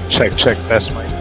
Check, test mic.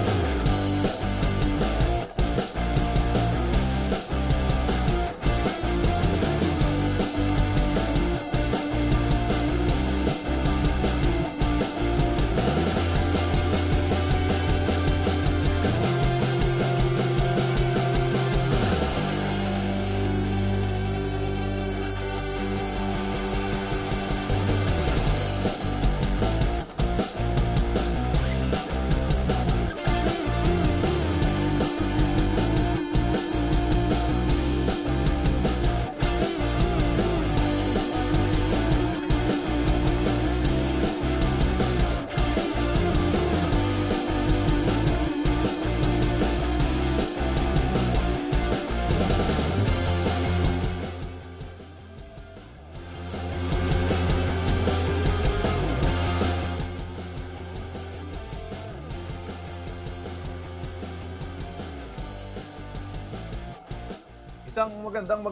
Isang magandang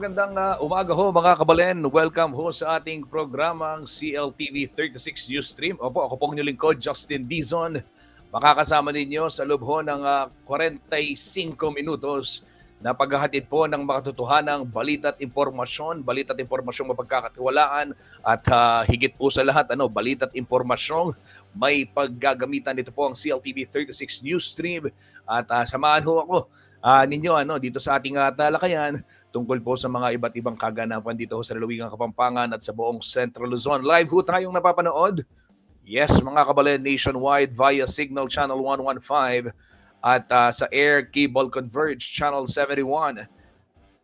umaga ho mga kabalen. Welcome ho sa ating programang CLTV 36 Ustream. Opo, ako pong inyong lingkod, Justin Dizon. Makakasama ninyo sa loob ho ng 45 minutos na paghahatid po ng makatotohanang balita at impormasyong mapagkakatiwalaan at higit po sa lahat, balita at impormasyong may paggagamitan. Ito po ang CLTV 36 Ustream at samahan ho ako ninyo dito sa ating talakayan tungkol po sa mga iba't ibang kaganapan dito sa lalawigang Kapampangan at sa buong Central Luzon. Live ho tayong napapanood. Yes, mga kabalen, nationwide via Signal Channel 115 at sa Air Cable Converge Channel 71.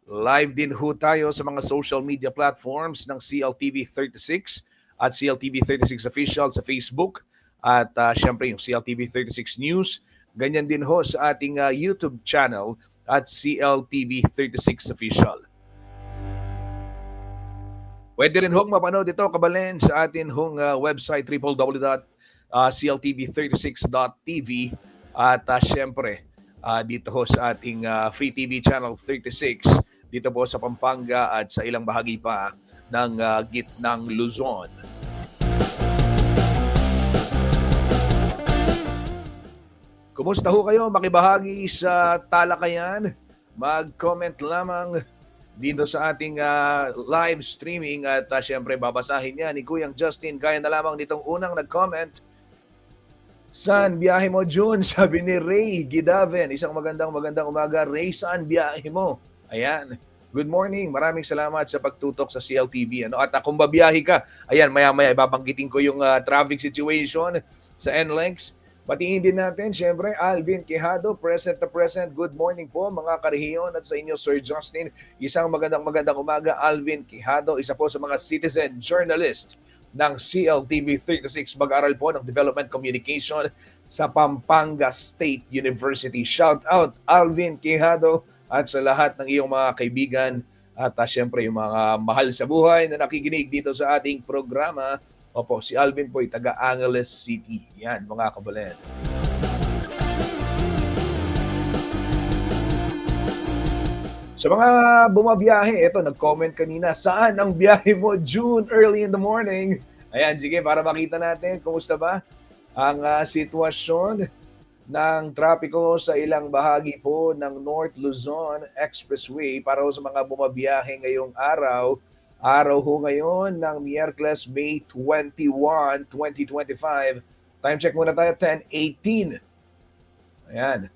Live din ho tayo sa mga social media platforms ng CLTV 36 at CLTV 36 Official sa Facebook at syempre yung CLTV 36 News. Ganyan din ho sa ating YouTube channel at CLTV 36 Official. Pwede rin hong mapanood ito, kabalen, sa atin hong website www.cltv36.tv at syempre dito ho sa ating Free TV Channel 36 dito po sa Pampanga at sa ilang bahagi pa ng gitnang Luzon. Kumusta ho kayo? Makibahagi sa talakayan. Mag-comment lamang dito sa ating live streaming at syempre babasahin niya ni Kuyang Justin. Kaya na lamang nitong unang nag-comment. Saan biyahe mo, June? Sabi ni Ray Gidaven. Isang magandang umaga. Ray, saan biyahe mo? Ayan. Good morning. Maraming salamat sa pagtutok sa CLTV. At kung babiyahe ka, ayan, maya-maya ibabanggitin ko yung traffic situation sa NLEX. Batiin din natin, syempre, Alvin Quijado, present to present. Good morning po mga karehiyon at sa inyo, Sir Justin. Isang magandang umaga, Alvin Quijado, isa po sa mga citizen journalist ng CLTV 36, mag-aral po ng Development Communication sa Pampanga State University. Shout out, Alvin Quijado, at sa lahat ng iyong mga kaibigan at syempre yung mga mahal sa buhay na nakikinig dito sa ating programa. Opo, si Alvin po ay taga Angeles City. Yan, mga kabalen. Sa mga bumabiyahe, ito, nag-comment kanina, saan ang biyahe mo, June, early in the morning? Ayan, sige, para makita natin, kumusta ba ang sitwasyon ng trapiko sa ilang bahagi po ng North Luzon Expressway para sa mga bumabiyahe ngayong araw. Araw ho ngayon ng Miyerkules, May 21, 2025. Time check muna tayo, 10:18. Ayan.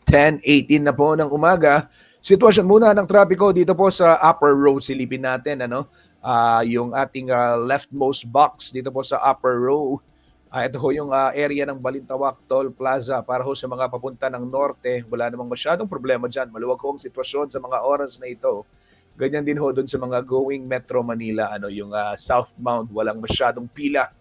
10:18 na po ng umaga. Sitwasyon muna ng trapiko dito po sa Upper Row. Silipin natin, yung ating leftmost box dito po sa Upper Row. Ito ho yung area ng Balintawak Toll Plaza para ho sa mga papunta ng norte. Wala namang masyadong problema dyan. Maluwag ho ang sitwasyon sa mga oras na ito. Ganyan din ho doon sa mga going Metro Manila, yung southbound, walang masyadong pila.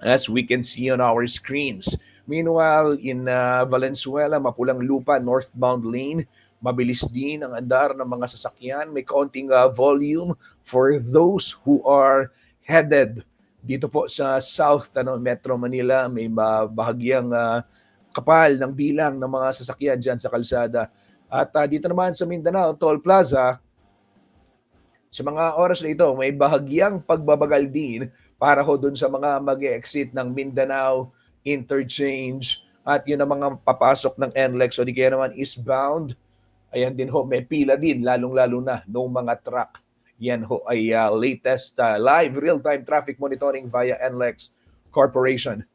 As we can see on our screens. Meanwhile, in Valenzuela, Mapulang Lupa, northbound lane, mabilis din ang andar ng mga sasakyan. May kaunting volume for those who are headed dito po sa South Metro Manila. May bahagyang kapal ng bilang ng mga sasakyan dyan sa kalsada. At dito naman sa Mindanao, Toll Plaza, sa mga oras na ito, may bahagyang pagbabagal din para ho dun sa mga mag-exit ng Mindanao interchange at yun ang mga papasok ng NLEX o di kaya naman eastbound. Ayan din ho, may pila din, lalong-lalo na noong mga truck. Yan ho ay latest live real-time traffic monitoring via NLEX Corporation.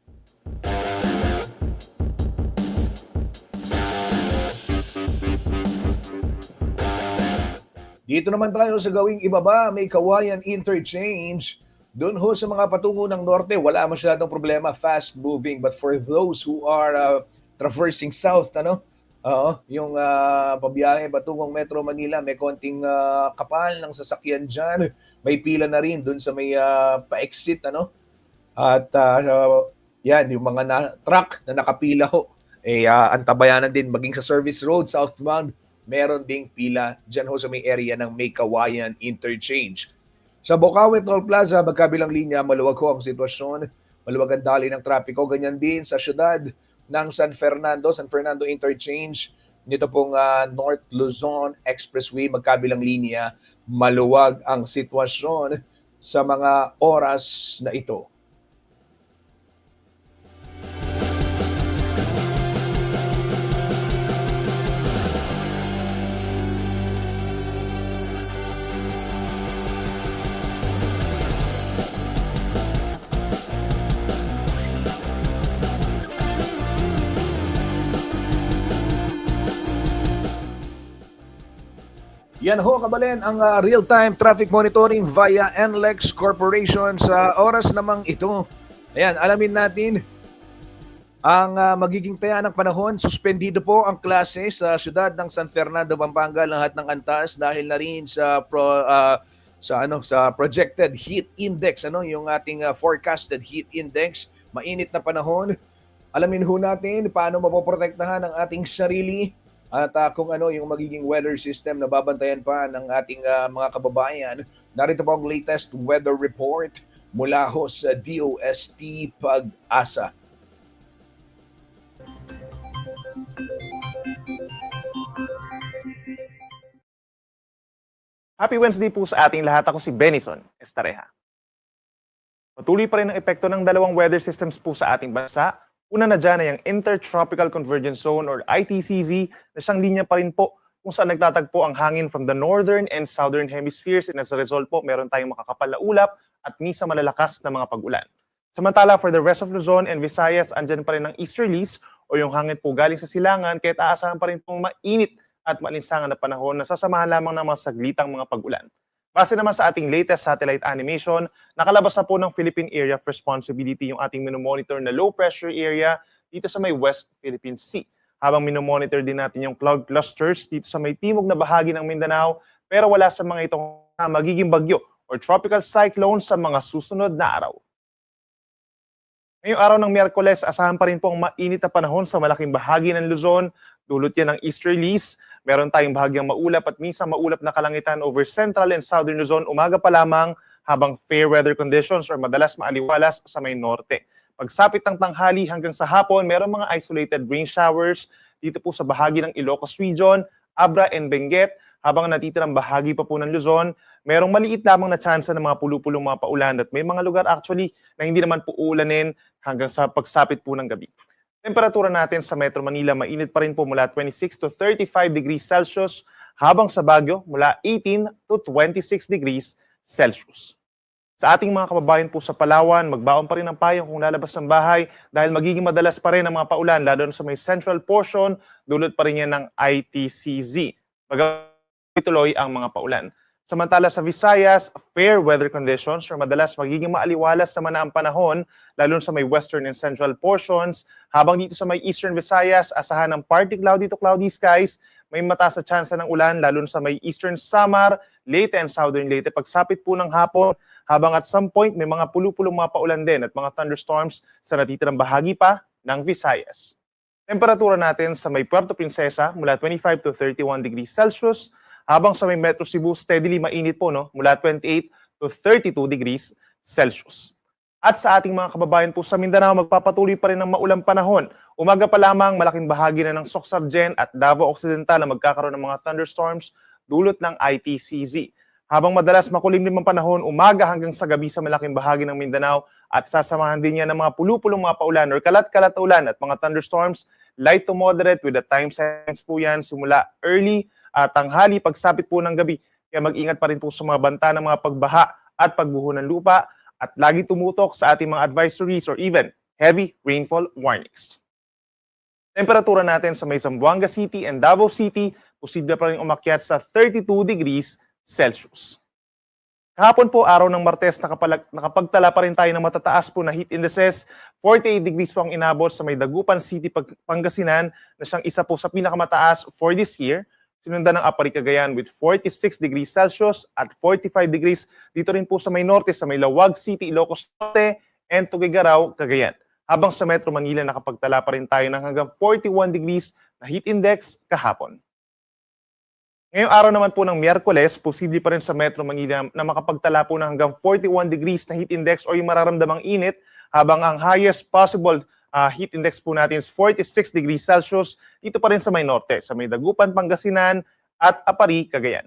Dito naman tayo sa gawing ibaba, may Kawayan Interchange. Doon ho sa mga patungo ng norte, wala masyadong problema, fast moving. But for those who are traversing south, yung pabiyahe patungong Metro Manila, may konting kapal ng sasakyan dyan. May pila na rin doon sa may pa-exit, At yan, yung mga truck na nakapila ho, antabayanan din maging sa service road, southbound, meron ding pila dyan ho sa may area ng May Kawayan Interchange. Sa Bocaue Toll Plaza, magkabilang linya, maluwag ho ang sitwasyon. Maluwag ang daloy ng trapiko. Ganyan din sa syudad ng San Fernando Interchange. Nito pong North Luzon Expressway, magkabilang linya, maluwag ang sitwasyon sa mga oras na ito. Yan ho, kabalen, ang real-time traffic monitoring via NLEX Corporation sa oras namang ito. Ayan, alamin natin ang magiging taya ng panahon. Suspendido po ang klase sa siyudad ng San Fernando, Pampanga, lahat ng antas dahil na rin sa projected heat index, yung ating forecasted heat index. Mainit na panahon. Alamin ho natin paano mapoprotektahan ang ating sarili at kung ano yung magiging weather system na babantayan pa ng ating mga kababayan. Narito po ang latest weather report mula ho sa DOST Pag-asa. Happy Wednesday po sa ating lahat. Ako si Benison Estareja. Patuloy pa rin ang epekto ng dalawang weather systems po sa ating bansa. Una na dyan ay ang Intertropical Convergence Zone or ITCZ na siyang linya pa rin po kung saan nagtatagpo ang hangin from the northern and southern hemispheres, and as a result po, meron tayong makakapal na ulap at minsan malalakas na mga pag-ulan. Samantala, for the rest of Luzon and Visayas, andyan pa rin ang easterlies o yung hangin po galing sa silangan, kaya't aasahan pa rin pong mainit at maalinsangan na panahon na sasamahan lamang ng mga saglitang mga pag-ulan. Base naman sa ating latest satellite animation, nakalabas na po ng Philippine Area of Responsibility yung ating minomonitor na low pressure area dito sa may West Philippine Sea. Habang minomonitor din natin yung cloud clusters dito sa may timog na bahagi ng Mindanao, pero wala sa mga itong magiging bagyo or tropical cyclone sa mga susunod na araw. Ngayong araw ng Miyerkules, asahan pa rin po ang mainit na panahon sa malaking bahagi ng Luzon. Dulot yan ng easterlies. Meron tayong bahagyang maulap at minsan maulap na kalangitan over central and southern Luzon umaga pa lamang, habang fair weather conditions or madalas maaliwalas sa may norte. Pagsapit ng tanghali hanggang sa hapon, meron mga isolated rain showers dito po sa bahagi ng Ilocos Region, Abra and Benguet, habang natitirang bahagi pa po ng Luzon, merong maliit lamang na tsansa ng mga pulupulong mga paulan at may mga lugar actually na hindi naman po uulanin hanggang sa pagsapit po ng gabi. Temperatura natin sa Metro Manila, mainit pa rin po mula 26 to 35 degrees Celsius, habang sa Baguio mula 18 to 26 degrees Celsius. Sa ating mga kababayan po sa Palawan, magbaon pa rin ang payong kung lalabas ng bahay dahil magiging madalas pa rin ang mga paulan, lalo na sa may central portion, dulot pa rin yan ng ITCZ. Tuloy ang mga paulan. Samantala sa Visayas, fair weather conditions or madalas magiging maaliwalas naman na ang panahon, lalo sa may western and central portions. Habang dito sa may eastern Visayas, asahan ng partly cloudy to cloudy skies, may mataas na tsansa ng ulan, lalo sa may eastern Samar, Leyte and southern Leyte, pagsapit po ng hapon, habang at some point may mga pulupulong mga paulan din at mga thunderstorms sa natitirang bahagi pa ng Visayas. Temperatura natin sa may Puerto Princesa mula 25 to 31 degrees Celsius, habang sa may Metro Cebu, steadily mainit po, mula 28 to 32 degrees Celsius. At sa ating mga kababayan po sa Mindanao, magpapatuloy pa rin ang maulang panahon. Umaga pa lamang, malaking bahagi na ng Soc-Sargen at Davao Occidental na magkakaroon ng mga thunderstorms dulot ng ITCZ. Habang madalas makulimlim ang panahon, umaga hanggang sa gabi sa malaking bahagi ng Mindanao at sasamahan din niya ng mga pulu-pulong mga paulan or kalat-kalat na ulan at mga thunderstorms, light to moderate with the time sense po yan simula early at tanghali pagsapit po ng gabi. Kaya mag-ingat pa rin po sa mga banta ng mga pagbaha at pagguho ng lupa at lagi tumutok sa ating mga advisories or even heavy rainfall warnings. Temperatura natin sa may Zamboanga City and Davao City, posible pa rin umakyat sa 32 degrees Celsius. Kahapon po, araw ng Martes, nakapagtala pa rin tayo ng matataas po na heat indices. 48 degrees po ang inabot sa may Dagupan City, Pangasinan, na siyang isa po sa pinakamataas for this year. Sinundan ng Apari, Cagayan with 46 degrees Celsius at 45 degrees dito rin po sa may norte, sa may Lawag City, Ilocos Norte, and Tuguegarao, Cagayan. Habang sa Metro Manila, nakapagtala pa rin tayo ng hanggang 41 degrees na heat index kahapon. Ngayong araw naman po ng Miyerkules, posible pa rin sa Metro Manila na makapagtala po ng hanggang 41 degrees na heat index o yung mararamdamang init, habang ang highest possible heat index po natin is 46 degrees Celsius dito pa rin sa may norte, sa may Dagupan, Pangasinan at Apari, Cagayan.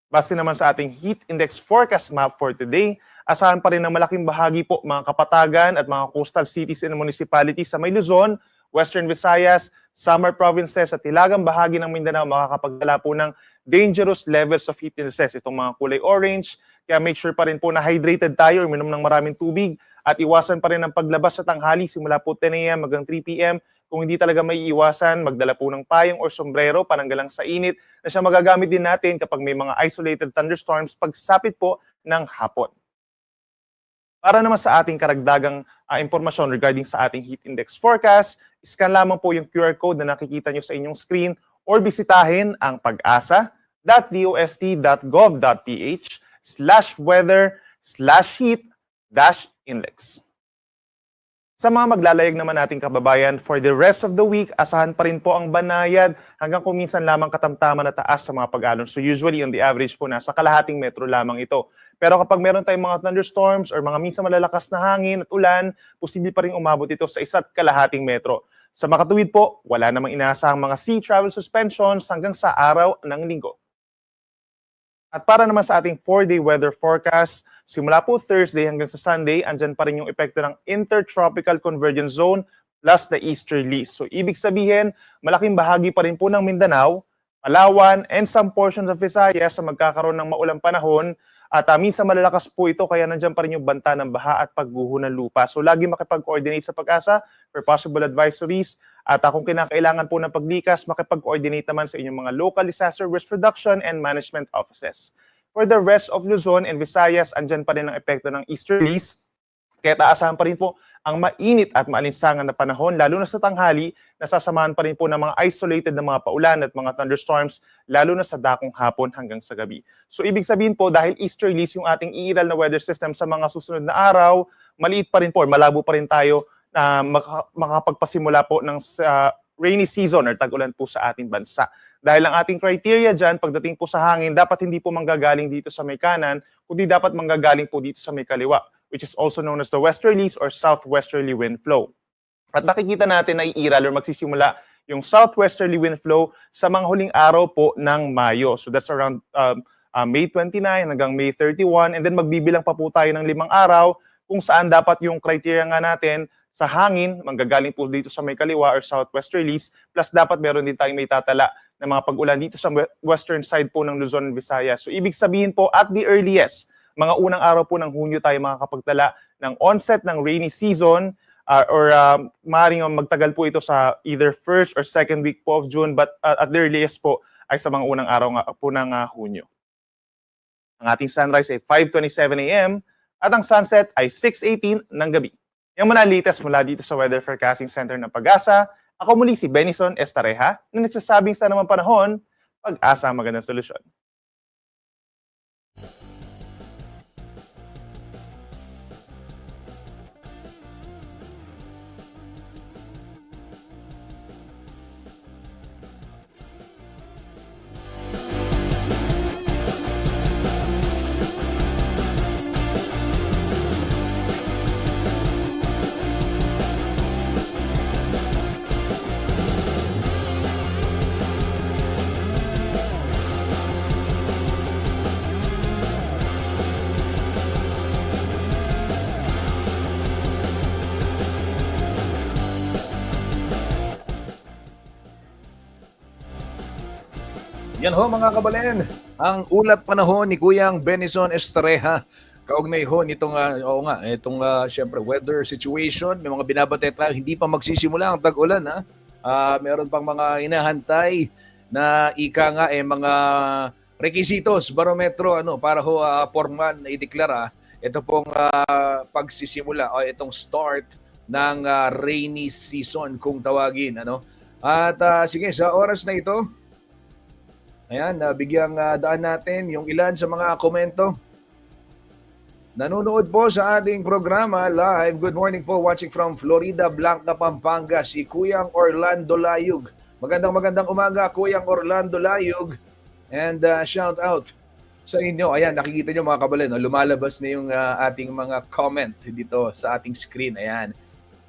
Base naman sa ating heat index forecast map for today, asahan pa rin ng malaking bahagi po mga kapatagan at mga coastal cities and municipalities sa may Luzon, Western Visayas, Samar provinces at hilagang bahagi ng Mindanao makakapagdala po ng dangerous levels of heat indices. Itong mga kulay orange, kaya make sure pa rin po na hydrated tayo, uminom ng maraming tubig at iwasan pa rin ang paglabas sa tanghali simula po 10 a.m. hanggang 3 p.m. Kung hindi talaga may iwasan, magdala po ng payong or sombrero pananggalang sa init na siya magagamit din natin kapag may mga isolated thunderstorms pagsapit po ng hapon. Para naman sa ating karagdagang impormasyon regarding sa ating heat index forecast, scan lamang po yung QR code na nakikita nyo sa inyong screen or bisitahin ang pag-asa.dost.ph/weather/heat-index. Sa mga maglalayag naman nating kababayan, for the rest of the week, asahan pa rin po ang banayad hanggang kung minsan lamang katamtaman na taas sa mga pag-alon. So usually on the average po, nasa kalahating metro lamang ito. Pero kapag meron tayong mga thunderstorms or mga minsan malalakas na hangin at ulan, posible pa rin umabot ito sa 1.5 metro. Sa makatuwid po, wala namang inaasahang mga sea travel suspensions hanggang sa araw ng linggo. At para naman sa ating 4-day weather forecast, simula po Thursday hanggang sa Sunday, andyan pa rin yung epekto ng Intertropical Convergence Zone plus the easterlies. So ibig sabihin, malaking bahagi pa rin po ng Mindanao, Palawan, and some portions of Visayas sa magkakaroon ng maulang panahon. At minsan malalakas po ito, kaya nandiyan pa rin yung banta ng baha at pagguho ng lupa. So lagi makipag-coordinate sa Pag-asa for possible advisories. At kung kinakailangan po ng paglikas, makipag-coordinate naman sa inyong mga local disaster risk reduction and management offices. For the rest of Luzon and Visayas, andyan pa rin ang epekto ng easterlies. Kaya taasahan pa rin po ang mainit at maalinsangan na panahon, lalo na sa tanghali, nasasamahan pa rin po ng mga isolated na mga paulan at mga thunderstorms, lalo na sa dakong hapon hanggang sa gabi. So ibig sabihin po, dahil easterlies yung ating iiral na weather system sa mga susunod na araw, maliit pa rin po, malabo pa rin tayo na makapagpasimula po ng rainy season or tag-ulan po sa ating bansa. Dahil ang ating criteria dyan, pagdating po sa hangin, dapat hindi po manggagaling dito sa may kanan, kundi dapat manggagaling po dito sa may kaliwa, which is also known as the westerlies or southwesterly wind flow. At nakikita natin na iiral or magsisimula yung southwesterly wind flow sa mga huling araw po ng Mayo. So that's around May 29 hanggang May 31, and then magbibilang pa po tayo ng 5 araw kung saan dapat yung criteria nga natin sa hangin, manggagaling po dito sa may kaliwa or southwesterlies, plus dapat meron din tayong may tatala ng mga pag-ulan dito sa western side po ng Luzon and Visayas. So ibig sabihin po, at the earliest, mga unang araw po ng Hunyo tayo makakapagtala ng onset ng rainy season or maaaring magtagal po ito sa either first or second week po of June, but at the earliest po ay sa mga unang araw po ng Hunyo. Ang ating sunrise ay 5:27 a.m. at ang sunset ay 6:18 ng gabi. Yung mga latest mula dito sa Weather Forecasting Center ng Pag-asa, ako muli si Benison Estareja na nagsasabing sa namang panahon, Pag-asa ang magandang solusyon. Yan ho mga kabalen, ang ulat panahon ni Kuyang Benison Estreja. Kaugnay ho nitong, oo nga, itong syempre weather situation, may mga binabate tayo, hindi pa magsisimula ang tag-ulan ha. Meron pang mga inahantay na ika nga mga requisitos, barometro para ho formal na ideklara ito pong pagsisimula o itong start ng rainy season kung tawagin At sige, sa oras na ito, ayan, bigyang daan natin yung ilan sa mga komento. Nanonood po sa ating programa live. Good morning po, watching from Florida Blanca, Pampanga, si Kuyang Orlando Layug. Magandang umaga, Kuyang Orlando Layug. And shout out sa inyo. Ayan, nakikita nyo mga kabalen, lumalabas na yung ating mga comment dito sa ating screen. Ayan.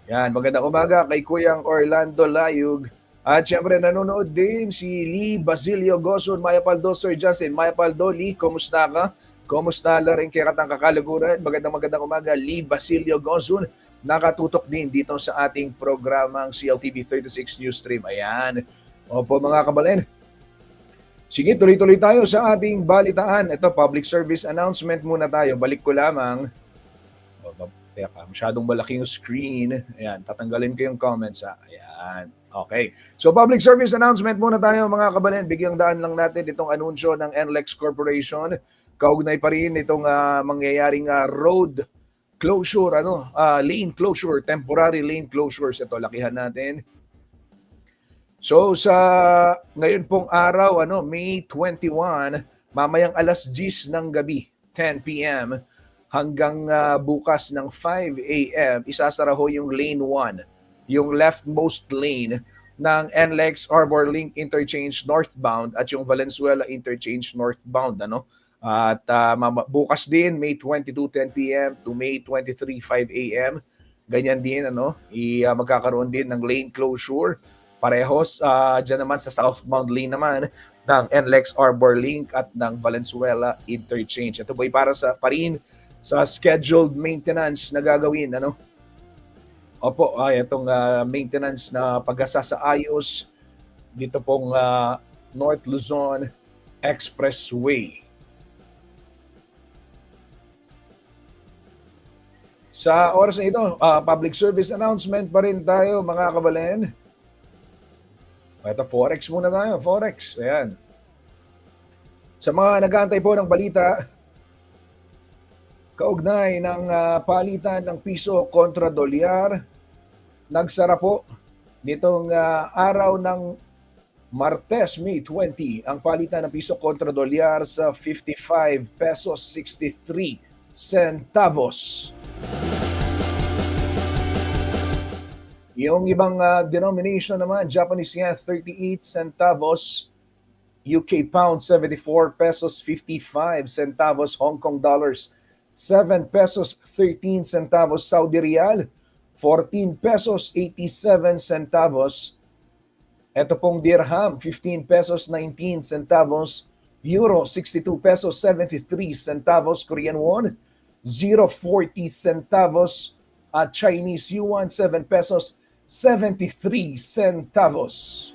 Yan, magandang umaga kay Kuyang Orlando Layug. At syempre nanonood din si Lee Basilio Gosun, Maya Paldo, Sir Justin. Maya Paldo, Lee, kumusta ka? Kumusta la rin kaya katang kakalaguran? Magandang umaga, Lee Basilio Gosun. Nakatutok din dito sa ating programang CLTV 36 News Stream. Ayan. Opo mga kabalen. Sige, tuloy-tuloy tayo sa ating balitaan. Ito, public service announcement muna tayo. Balik ko lamang. Teka, masyadong malaki yung screen. Ayan, tatanggalin ko yung comments Ayan. Okay. So public service announcement muna tayo mga kabalen. Bigyang daan lang natin itong anunsyo ng NLEX Corporation. Kaugnay pa rin itong mangyayaring road closure, lane closure, temporary lane closures. Ito, lakihan natin. So sa ngayon pong araw, May 21, mamayang alas 10 ng gabi, 10 p.m., hanggang bukas ng 5 a.m., isasara ho yung lane 1, yung leftmost lane ng NLEX Arbor Link Interchange northbound at yung Valenzuela Interchange northbound. At bukas din, May 22, 10 p.m. to May 23, 5 a.m., ganyan din, magkakaroon din ng lane closure. Parehos, dyan naman sa southbound lane naman ng NLEX Arbor Link at ng Valenzuela Interchange. Ito po'y para pa rin sa scheduled maintenance na gagawin. Opo, itong maintenance na pagsasaayos dito pong North Luzon Expressway. Sa oras na ito, public service announcement pa rin tayo mga kabalen. Ito, Forex muna tayo. Forex. Ayan. Sa mga nag-aantay po ng balita, kaugnay ng palitan ng piso kontra dolyar, nagsara po nitong araw ng Martes, May 20, ang palitan ng piso kontra dolyar sa 55 pesos 63 centavos. Yung ibang denomination naman, Japanese yen 38 centavos, UK pound 74 pesos 55 centavos, Hong Kong dollars 7 pesos 13 centavos, Saudi Riyal 14 pesos 87 centavos. Ito pong dirham 15 pesos 19 centavos, Euro 62 pesos 73 centavos, Korean won 0.40 centavos at Chinese yuan 7 pesos 73 centavos.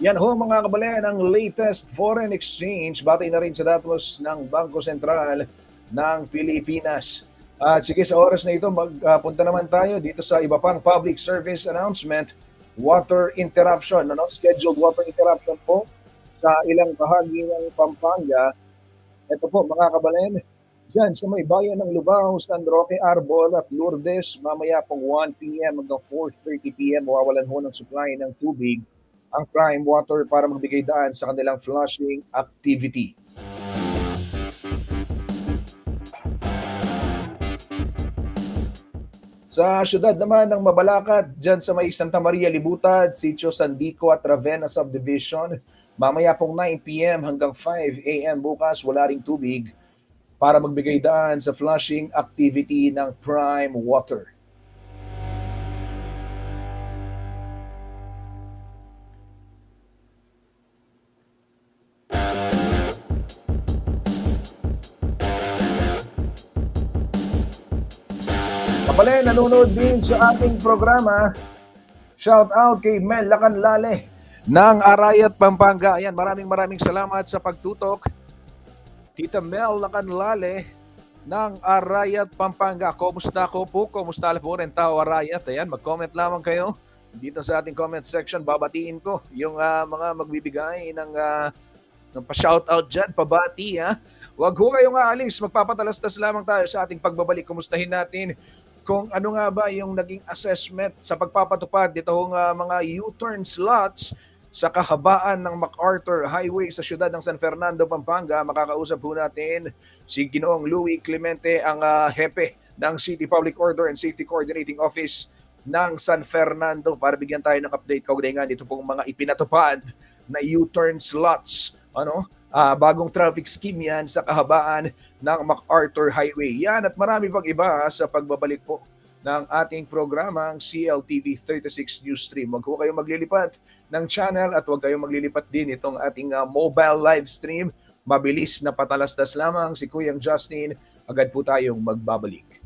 Yan ho mga kabalen, ang latest foreign exchange batay na rin sa datos ng Bangko Sentral ng Pilipinas. At sige, sa oras na ito, magpunta naman tayo dito sa iba pang public service announcement. Water interruption, scheduled water interruption po sa ilang bahagi ng Pampanga. Ito po mga kabalen, dyan sa may bayan ng Lubao, San Roque, Arbol at Lourdes, mamaya pong 1 p.m. hanggang 4:30 p.m. mawawalan ho ng supply ng tubig ang Prime Water para magbigay daan sa kanilang flushing activity. Sa syudad naman ng Mabalacat, dyan sa may Santa Maria Libutad, Sitio Sandico at Ravenna Subdivision, mamaya pong 9 p.m. hanggang 5 a.m. bukas, wala ring tubig para magbigay daan sa flushing activity ng Prime Water. Abale, nanonood din sa ating programa. Shout out kay Mel Lacanlale ng Arayat, Pampanga. Ayan, maraming salamat sa pagtutok. Tita Mel Lacanlale ng Arayat, Pampanga. Kumusta ko po? Kumusta po rin tao Arayat? Ayan, mag-comment lamang kayo dito sa ating comment section. Babatiin ko yung mga magbibigay ng pa-shoutout dyan, pabati ha. Huwag ho kayong aalis, magpapatalastas lamang tayo sa ating pagbabalik. Kumustahin natin kung ano nga ba yung naging assessment sa pagpapatupad dito mga U-turn slots sa kahabaan ng MacArthur Highway sa siyudad ng San Fernando, Pampanga. Makakausap po natin si Ginoong Louie Clemente, ang hepe ng City Public Order and Safety Coordinating Office ng San Fernando para bigyan tayo ng update kaugnay nga dito pong mga ipinatupad na U-turn slots. Bagong traffic scheme yan sa kahabaan ng MacArthur Highway. Yan at marami pang iba sa pagbabalik po ng ating programang CLTV 36 News Stream. Huwag po kayong maglilipat ng channel at huwag kayong maglilipat din itong ating mobile live stream. Mabilis na patalastas lamang si Kuyang Justin. Agad po tayong magbabalik.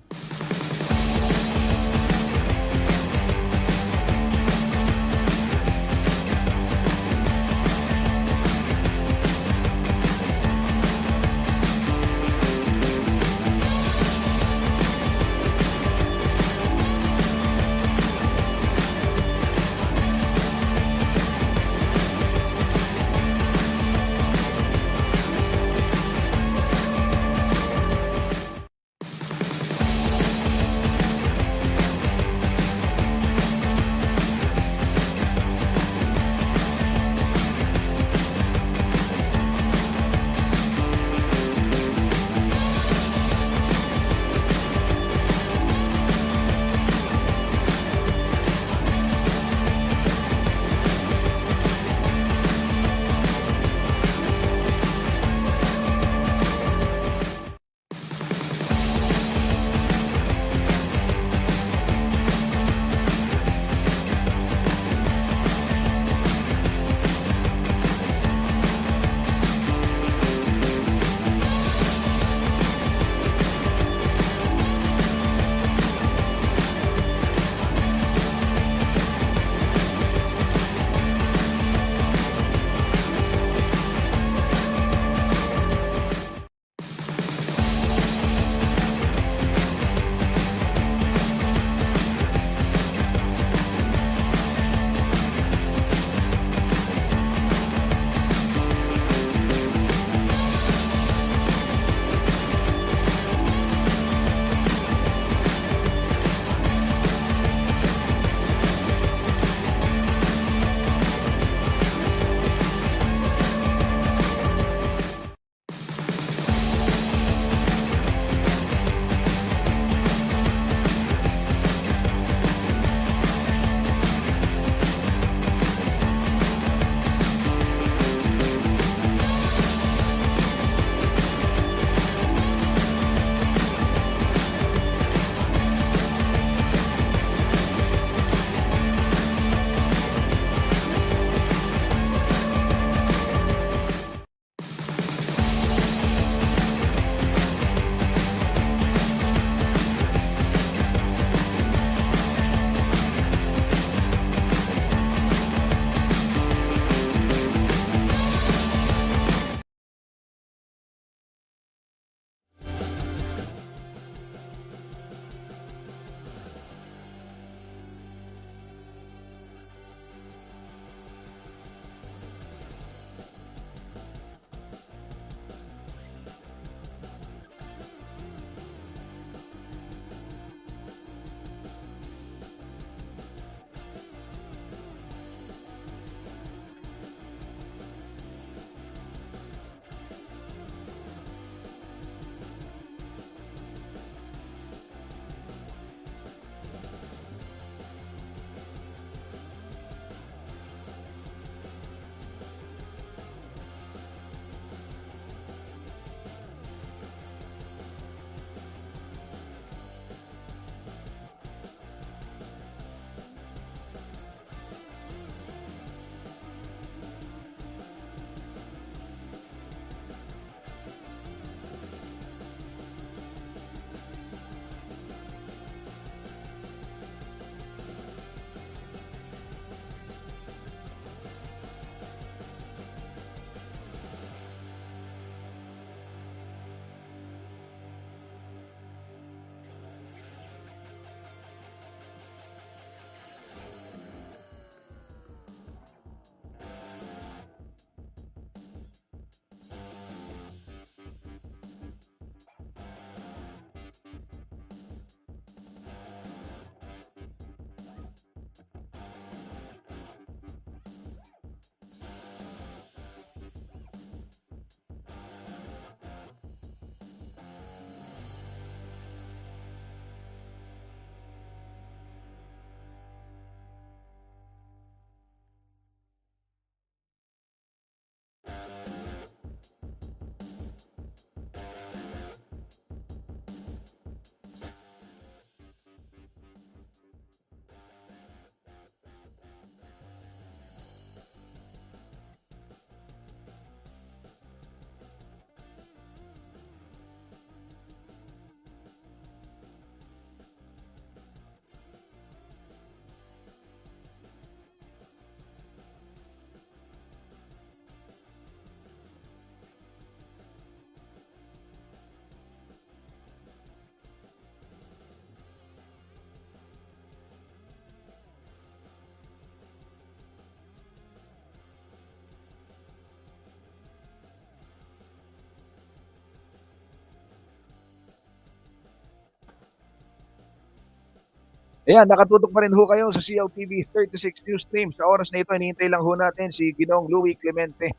Ayan, nakatutok pa rin ho kayo sa CLTV 36 News Stream. Sa oras na ito, hinihintay lang ho natin si Ginoong Louie Clemente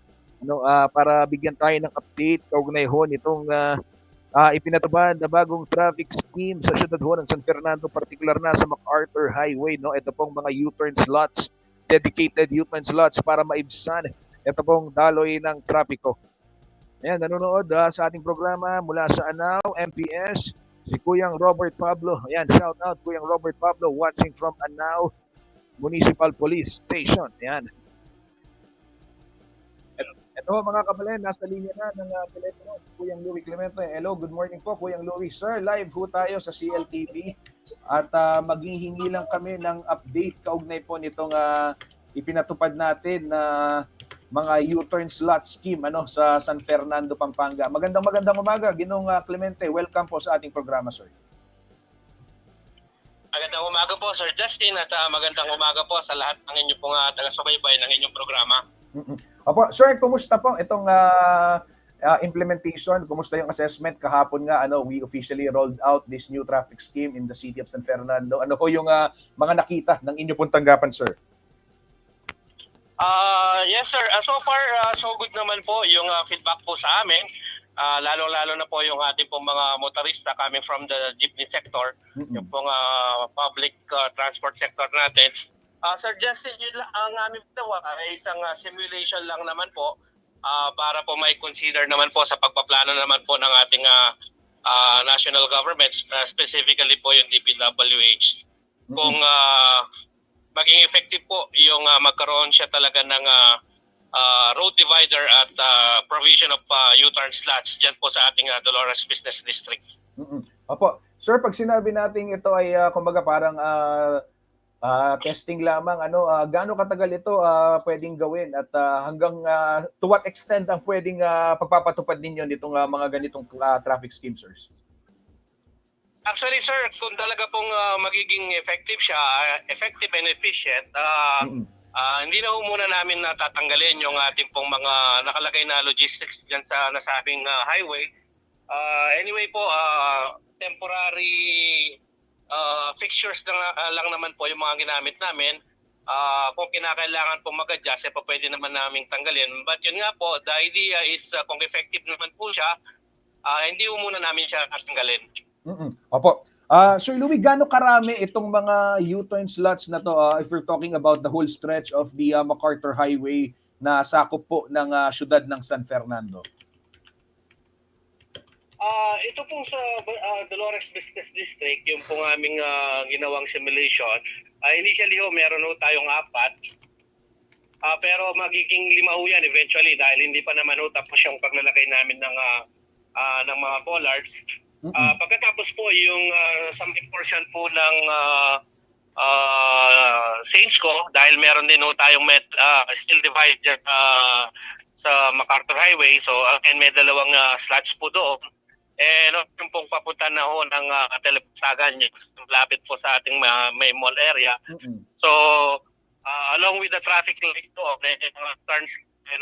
para bigyan tayo ng update kaugnay ho nitong ipinatupad na bagong traffic scheme sa syudad ho ng San Fernando, particular na sa MacArthur Highway. No? Ito pong mga U-turn slots, dedicated U-turn slots para maibsan ito pong daloy ng trapiko. Ayan, nanonood sa ating programa mula sa Anao, MPS, si Kuyang Robert Pablo. Ayan, shout out Kuyang Robert Pablo watching from Anao Municipal Police Station. Ayan. Ito mga kabalen, nasa linya na ng telepono si Kuyang Louie Clemente. Hello, good morning po Kuyang Louie. Sir, live ho tayo sa CLTV at maghihingi lang kami ng update kaugnay po nitong ipinatupad natin na mga U-turn slot scheme sa San Fernando, Pampanga. Magandang umaga, Ginong Clemente. Welcome po sa ating programa, sir. Magandang umaga po, Sir Justin, at magandang umaga po sa lahat ng inyong pong taga-subaybay ng inyong programa. Opo, sir, kumusta po itong implementation? Kumusta yung assessment kahapon nga? We officially rolled out this new traffic scheme in the city of San Fernando. Ano po yung mga nakita ng inyong pong tanggapan, sir? Yes, sir. So far, so good naman po yung feedback po sa amin. Lalo-lalo na po yung ating pong mga motorista coming from the jeepney sector, yung pong public transport sector natin. Sir Justin, ang aming ginawa ay isang simulation lang naman po para po may consider naman po sa pagpaplano naman po ng ating national government, specifically po yung DPWH. Kung maging effective po yung magkaroon siya talaga ng road divider at provision of U-turn slots dyan po sa ating Dolores Business District. Opo. Sir, pag sinabi natin ito ay kumbaga parang testing lamang, gaano katagal ito pwedeng gawin at hanggang to what extent ang pwedeng pagpapatupad ninyo nitong mga ganitong traffic scheme, sirs? Actually, sir, kung talaga pong magiging effective siya, effective and efficient, hindi na muna namin natatanggalin yung ating pong mga nakalagay na logistics dyan sa nasabing highway. Anyway po, temporary fixtures lang naman po yung mga ginamit namin. Kung kinakailangan po mag-adjust, pwede naman namin tanggalin. But yun nga po, the idea is kung effective naman po siya, hindi muna namin siya tanggalin. Opo. Sir Louie, gaano karami itong mga U-turn slots na to if we're talking about the whole stretch of the MacArthur Highway na sakop po ng syudad ng San Fernando? Ito pong sa Dolores Business District, yung pong aming ginawang simulation, initially meron tayong 4. Pero magiging 5 yan eventually dahil hindi pa naman tapos yung paglalagay namin ng mga bollards. Pagkatapos po yung sa may portion po ng Saintsco, dahil meron din tayong steel divider sa MacArthur Highway, so again may dalawang slots po doon. Yung pong papunta na ng Telepasagan, yung lapit po sa ating may mall area. So along with the traffic light doon, turns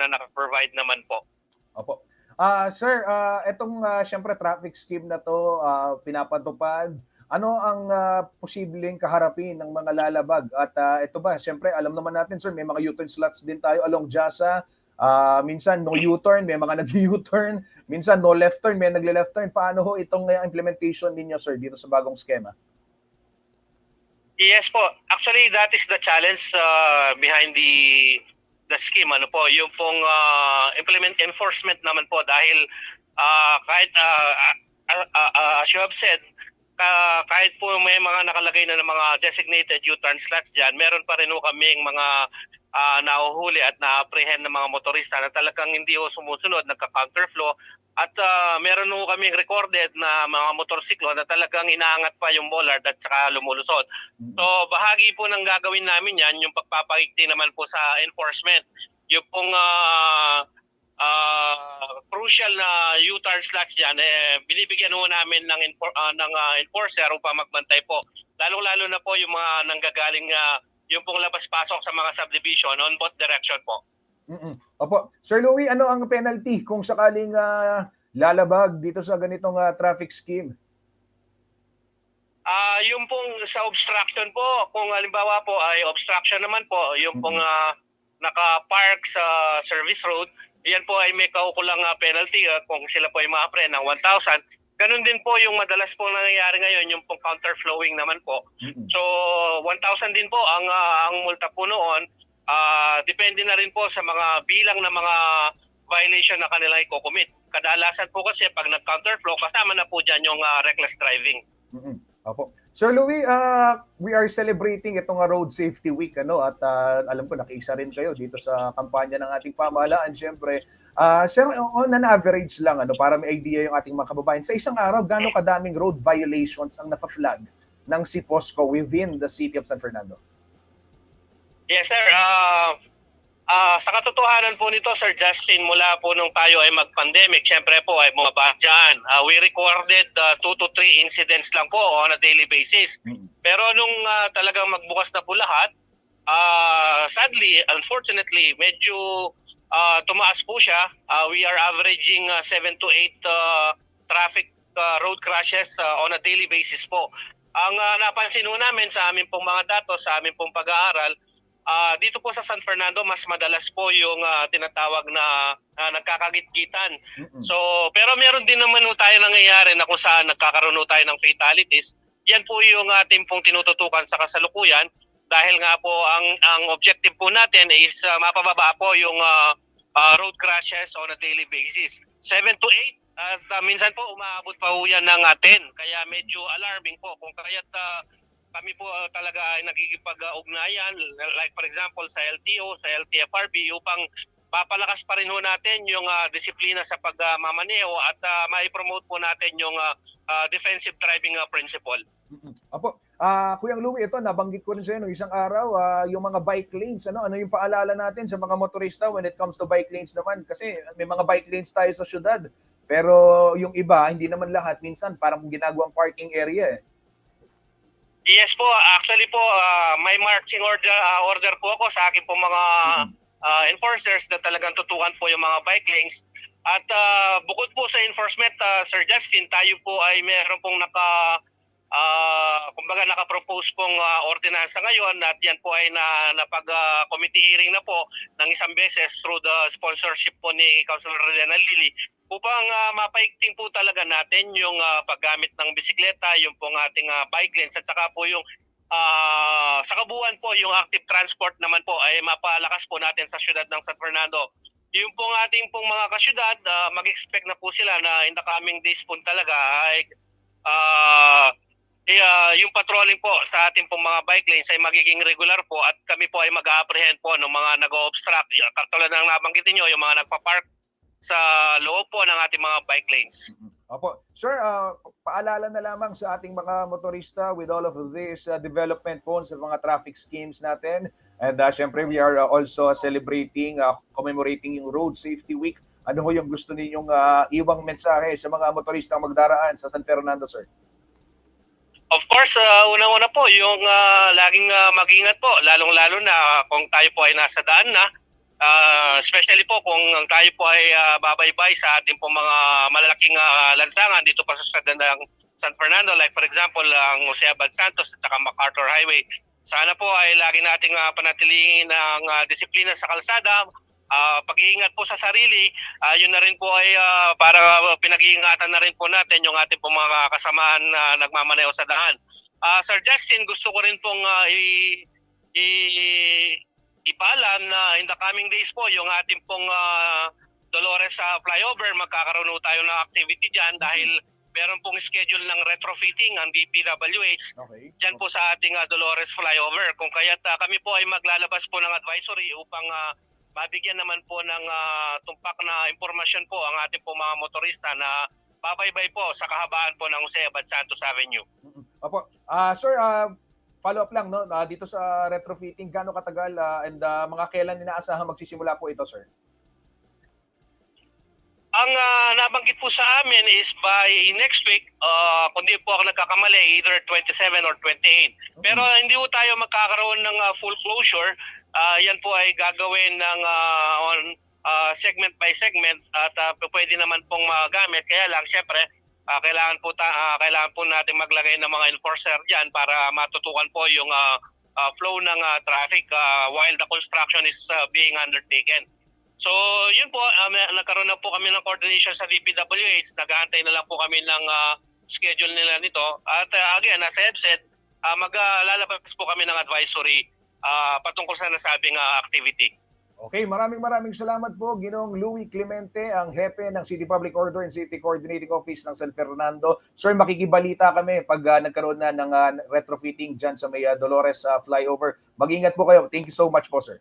na naka-provide naman po. Opo. Sir, itong siyempre traffic scheme na to pinapatupad, ano ang posibleng kaharapin ng mga lalabag? At ito ba, siyempre alam naman natin, sir, may mga U-turn slots din tayo along Jasa. Minsan no U-turn, may mga nag-U-turn. Minsan no left turn, may nagle-left turn. Paano ho itong implementation ninyo, sir, dito sa bagong skema? Yes po. Actually, that is the challenge behind the scheme, yung pong enforcement naman po dahil kahit as you have said, kahit po may mga nakalagay na ng mga designated U-turn slots dyan, meron pa rin kaming mga nahuhuli at na-apprehend ng mga motorista na talagang hindi sumusunod, nagka-counterflow. At meron kaming recorded na mga motorsiklo na talagang inaangat pa yung bollard at saka lumulusot. So bahagi po ng gagawin namin yan, yung pagpapahigti naman po sa enforcement. Yung pong crucial na U-turn slots dyan, binibigyan namin ng enforcer upang magbantay po. Lalong-lalo na po yung mga nanggagaling yung pong labas-pasok sa mga subdivision on both direction po. Opo. Sir Louie, ano ang penalty kung sakaling lalabag dito sa ganitong traffic scheme? Yung pong sa obstruction po, kung halimbawa po ay obstruction naman po, yung pong naka-park sa service road, yan po ay may kaukulang penalty kung sila po ay ma-appre ng 1,000. Ganun din po yung madalas po nangyayari ngayon, yung pong counterflowing naman po. So 1,000 din po ang multa po noon. Depende na rin po sa mga bilang na mga violation na kanila i-commit. Kadalasan po kasi pag nag-counterflow, kasama na po dyan yung reckless driving. Opo. Sir Louie, we are celebrating itong Road Safety Week, ano, at alam ko nakiisa rin kayo dito sa kampanya ng ating pamahalaan. Siyempre, sir, on an average lang, ano, para may idea yung ating mga kababayan, sa isang araw, gaano kadaming road violations ang nafa-flag ng CPOSCO within the city of San Fernando? Yes, sir. Sa katotohanan po nito, Sir Justin, mula po nung tayo ay mag-pandemic, syempre po ay bumaba dyan. We recorded 2 to 3 incidents lang po on a daily basis. Pero nung talagang magbukas na po lahat, sadly, unfortunately, medyo tumaas po siya. We are averaging 7 to 8 traffic road crashes on a daily basis po. Ang napansin po namin sa amin pong mga datos, sa amin pong pag-aaral, dito po sa San Fernando, mas madalas po yung tinatawag na nagkakagitgitan. So, pero meron din naman tayo nangyayari na kung saan nagkakaroon tayo ng fatalities. Yan po yung ating pong tinututukan sa kasalukuyan dahil nga po ang objective po natin is mapababa po yung road crashes on a daily basis. 7 to 8 at minsan po umaabot pa po yan ng 10. Kaya medyo alarming po kung kaya't kami po talaga ay nagkikipag-ugnayan, like for example sa LTO, sa LTFRB, upang papalakas pa rin ho natin yung disiplina sa pagmamaneho at mai-promote po natin yung defensive driving principle. Opo. Kuyang Louie, ito nabanggit ko rin sa inyo isang araw, yung mga bike lanes, ano yung paalala natin sa mga motorista when it comes to bike lanes naman, kasi may mga bike lanes tayo sa syudad. Pero yung iba, hindi naman lahat, minsan parang ginagawang parking area eh. Yes po, actually po may marching order po ako sa akin po mga enforcers na talagang tutukan po yung mga bike lanes. At bukod po sa enforcement, Sir Justin, tayo po ay meron pong kumbaga naka-propose pong ordinansa ngayon at yan po ay napag-committee hearing na po ng isang beses through the sponsorship po ni Councilor Rena Lili upang mapaigting po talaga natin yung paggamit ng bisikleta, yung pong ating bike lanes at saka po yung sa kabuuan po yung active transport naman po ay mapalakas po natin sa syudad ng San Fernando. Yung pong ating pong mga kasyudad, mag-expect na po sila na in the coming days po talaga ay yung patrolling po sa ating pong mga bike lanes ay magiging regular po at kami po ay mag-apprehend po ng mga nag-o-obstruct. Katulad ng nabanggitin nyo, yung mga nagpa-park sa loob po ng ating mga bike lanes. Opo. Sir, paalala na lamang sa ating mga motorista with all of this development po sa mga traffic schemes natin. And syempre, we are also celebrating, commemorating yung Road Safety Week. Ano ho yung gusto ninyong iwang mensahe sa mga motorista magdaraan sa San Fernando, sir? Of course, unang-una po, yung laging mag-ingat po, lalong-lalo na kung tayo po ay nasa daan na, especially po kung tayo po ay babaybay sa ating po mga malalaking lansangan dito pa sa syudad ng San Fernando, like for example, ang Jose Abad Santos at saka MacArthur Highway. Sana po ay lagi nating panatilingin ang disiplina sa kalsada, pag-iingat po sa sarili, yun na rin po ay para pinag-iingatan na rin po natin yung ating po mga kasamahan na nagmamaneho sa daan. Sir Justin, gusto ko rin pong ipaalam na in the coming days po yung ating pong Dolores flyover, magkakaroon tayo ng activity dyan dahil meron pong schedule ng retrofitting ang DPWH dyan po sa ating Dolores flyover. Kung kaya't kami po ay maglalabas po ng advisory upang mabigyan naman po ng tumpak na impormasyon po ang ating po mga motorista na babaybay po sa kahabaan po ng Jose Abad Santos Avenue. Opo. Sir, follow-up lang, no? Dito sa retrofitting, gaano katagal and mga kailan inaasahan magsisimula po ito, sir? Ang nabanggit po sa amin is by next week, kung di po ako nagkakamali, either 27 or 28. Pero hindi po tayo magkakaroon ng full closure. Yan po ay gagawin ng segment by segment at pwede naman pong magamit. Kaya lang, syempre, kailangan po natin maglagay ng mga enforcer diyan para matutukan po yung flow ng traffic while the construction is being undertaken. So yun po, nagkaroon na po kami ng coordination sa DPWH, nag-aantay na lang po kami ng schedule nila nito. At again, as I've said, maglalabas po kami ng advisory patungkol sa nasabing activity. Okay, maraming salamat po, Ginoong Louie Clemente, ang hepe ng City Public Order and City Coordinating Office ng San Fernando. Sir, makikibalita kami pag nagkaroon na ng retrofitting dyan sa may Dolores flyover. Mag-ingat po kayo. Thank you so much po, sir.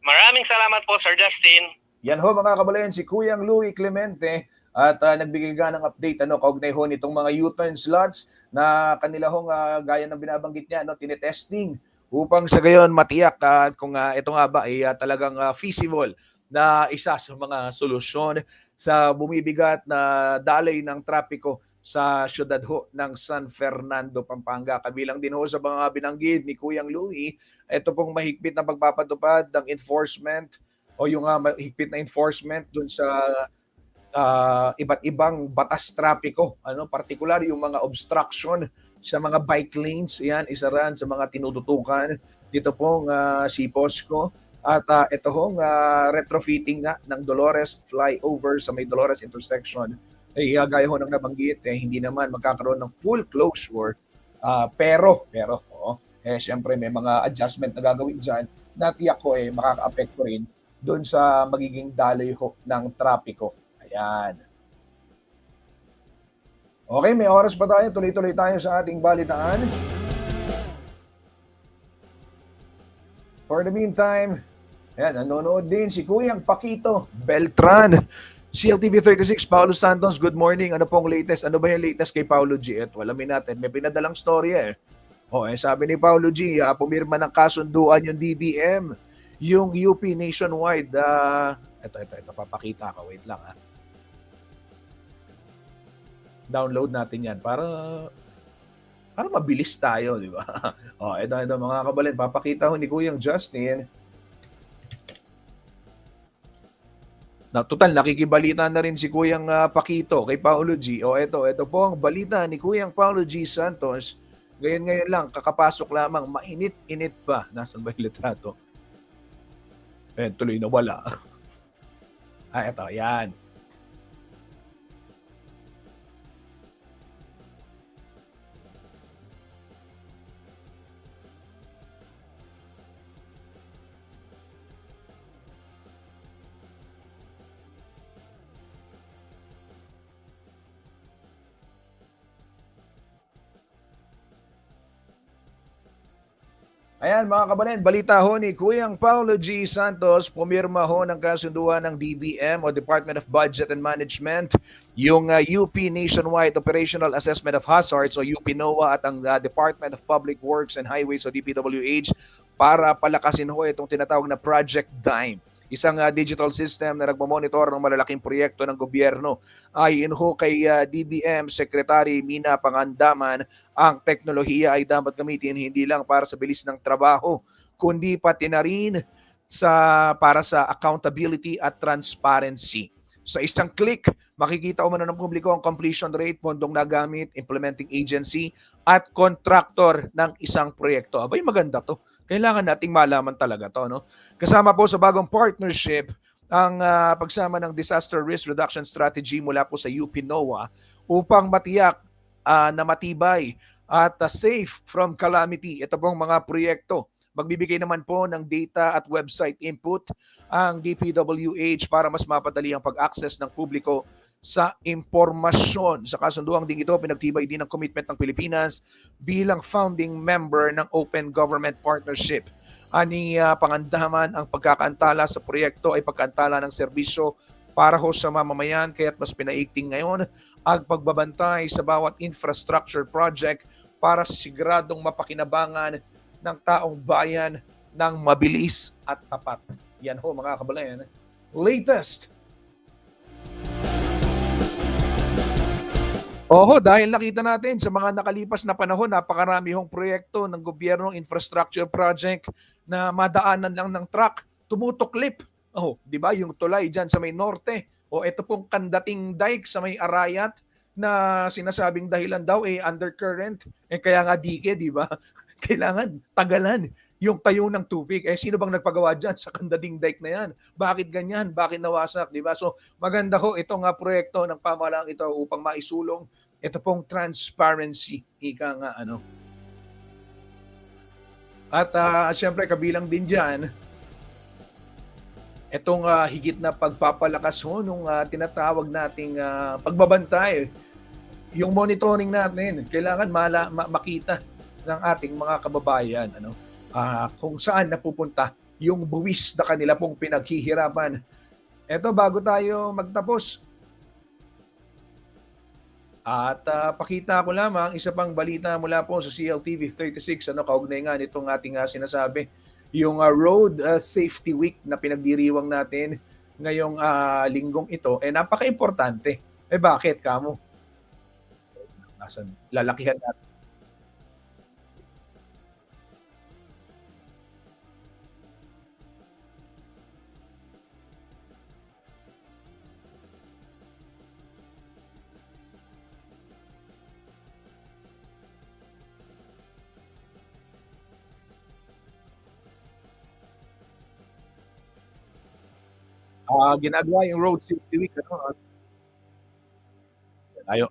Maraming salamat po, Sir Justin. Yan ho, mga kababayan, si Kuyang Louie Clemente at nagbigay ng update kaugnay ho nitong mga U-turn slots na kanila hong gaya ng binabanggit niya, tinetesting upang sa gayon matiyak kung ito nga ba ay talagang feasible na isa sa mga solusyon sa bumibigat na dalay ng trapiko sa syudad ho ng San Fernando, Pampanga. Kabilang din ho sa mga binanggit ni Kuyang Louie, ito pong mahigpit na pagpapatupad ng enforcement o yung mahigpit na enforcement dun sa iba't ibang batas trapiko, partikular yung mga obstruction sa mga bike lanes, yan, isa rin sa mga tinututukan dito pong si POSCO. At ito hong retrofitting nga ng Dolores flyover sa may Dolores intersection. Gaya ho ng nabanggit, hindi naman magkakaroon ng full closure. Pero, siyempre may mga adjustment na gagawin dyan na tiyak ko makaka-apekto rin doon sa magiging daloy ho ng trapiko. Ayan. Okay, may oras pa tayo. Tuloy-tuloy tayo sa ating balitaan. For the meantime, ayan, nanonood din si Kuyang Paquito Beltran. CLTV 36, Paulo Santos, good morning. Ano pong latest? Ano ba yung latest kay Paulo G? Ito, alamin natin. May pinadalang storya sabi ni Paulo G, pumirma ng kasunduan yung DBM, yung UP nationwide. Ito, papakita ko. Wait lang Download natin yan para mabilis tayo, di ba? Ito mga kabalin, papakita ko ni Kuyang Justin. Total, nakikibalita na rin si Kuyang Paquito kay Paulo G. Ito po ang balita ni Kuyang Paulo G. Santos. Ngayon lang, kakapasok lamang, mainit-init pa. Nasaan ba yung litrato? Tuloy na wala. Ito, yan. Ayan mga kababayan, balita ho ni Kuyang Paulo G. Santos, pumirma ho ng kasunduan ng DBM o Department of Budget and Management, yung UP Nationwide Operational Assessment of Hazards o UP NOAA at ang Department of Public Works and Highways o DPWH para palakasin ho itong tinatawag na Project DIME. Isang digital system na nagmamonitor ng malalaking proyekto ng gobyerno. Ayon ho kay DBM Secretary Mina Pangandaman, ang teknolohiya ay dapat gamitin hindi lang para sa bilis ng trabaho, kundi pati na rin para sa accountability at transparency. Sa isang click, makikita umano ng publiko ang completion rate, pondong nagamit, implementing agency, at contractor ng isang proyekto. Abay, maganda to. Kailangan nating malaman talaga to, Kasama po sa bagong partnership ang pagsama ng Disaster Risk Reduction Strategy mula po sa UP NOAA upang matiyak na matibay at safe from calamity. Ito pong mga proyekto. Magbibigay naman po ng data at website input ang DPWH para mas mapadali ang pag-access ng publiko sa impormasyon. Sa kasunduang ding ito, pinagtibay din ang commitment ng Pilipinas bilang founding member ng Open Government Partnership. Ani Pangandaman, ang pagkakaantala sa proyekto ay pagkaantala ng serbisyo para ho sa mamamayan, kaya't mas pinaigting ngayon ang pagbabantay sa bawat infrastructure project para siguradong mapakinabangan ng taong bayan ng mabilis at tapat. Yan ho mga kababayan. Latest. Dahil nakita natin sa mga nakalipas na panahon, napakarami hong proyekto ng gobyernong infrastructure project na madaanan lang ng truck, tumutuklip. Di ba? Yung tulay dyan sa may norte. Ito pong Kandating Dike sa may Arayat, na sinasabing dahilan daw undercurrent. Kaya nga dike, di ba? Kailangan tagalan yung tayo ng tubig. Sino bang nagpagawa dyan sa Kandading Dike na yan? Bakit ganyan? Bakit nawasak? Di ba? So maganda ho itong proyekto ng pamahalaan ito upang maisulong ito pong transparency. Ika nga ano. At siyempre kabilang din dyan, itong higit na pagpapalakas ho nung tinatawag nating pagbabantay. Yung monitoring natin, kailangan makita ng ating mga kababayan kung saan napupunta yung buwis na kanila pong pinaghihirapan. Ito, bago tayo magtapos, at pakita ko lamang isa pang balita mula po sa CLTV 36, kaugnay nga nitong ating sinasabi, yung Road Safety Week na pinagdiriwang natin ngayong linggong ito, napaka-importante. Bakit, kamo? Lalakihan natin. Ginagawa yung Road Safety Week. Ayaw.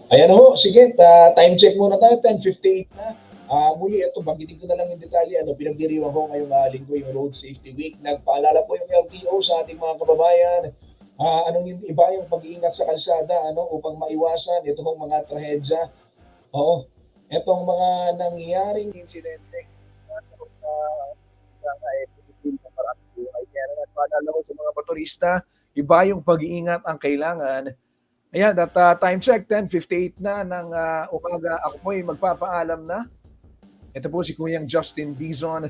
Ayan ho, sige, time check muna tayo, 10:58 na. Muli, ito, banggitin ko na lang yung detalye. Pinagdiriwang ho ngayong linggo yung Road Safety Week. Nagpaalala po yung LTO sa ating mga kababayan. Anong yung iba yung pag-iingat sa kalsada upang maiwasan itong mga trahedya. Oo, itong mga nangyayaring insidente. Kaya naman, paalala ko sa mga motorista, iba yung pag-iingat ang kailangan. Ayan, at time check, 10:58 na ng umaga. Ako po ay magpapaalam na. Ito po si Kuyang Justin Dizon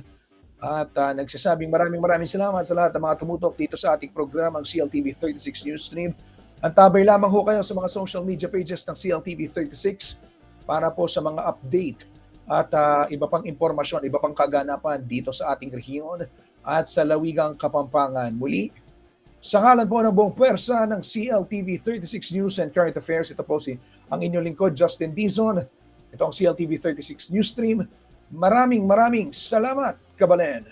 at nagsasabing maraming salamat sa lahat ng mga tumutok dito sa ating programang CLTV 36 Newsstream. Antabay lamang ho kayo sa mga social media pages ng CLTV 36 para po sa mga update at iba pang impormasyon, iba pang kaganapan dito sa ating rehiyon at sa Lawigang Kapampangan. Muli, sa ngalan po ng buong pwersa ng CLTV 36 News and Current Affairs, ito po ang inyong lingkod, Justin Dizon. Ito ang CLTV 36 Newsstream. Maraming salamat, Kabalen.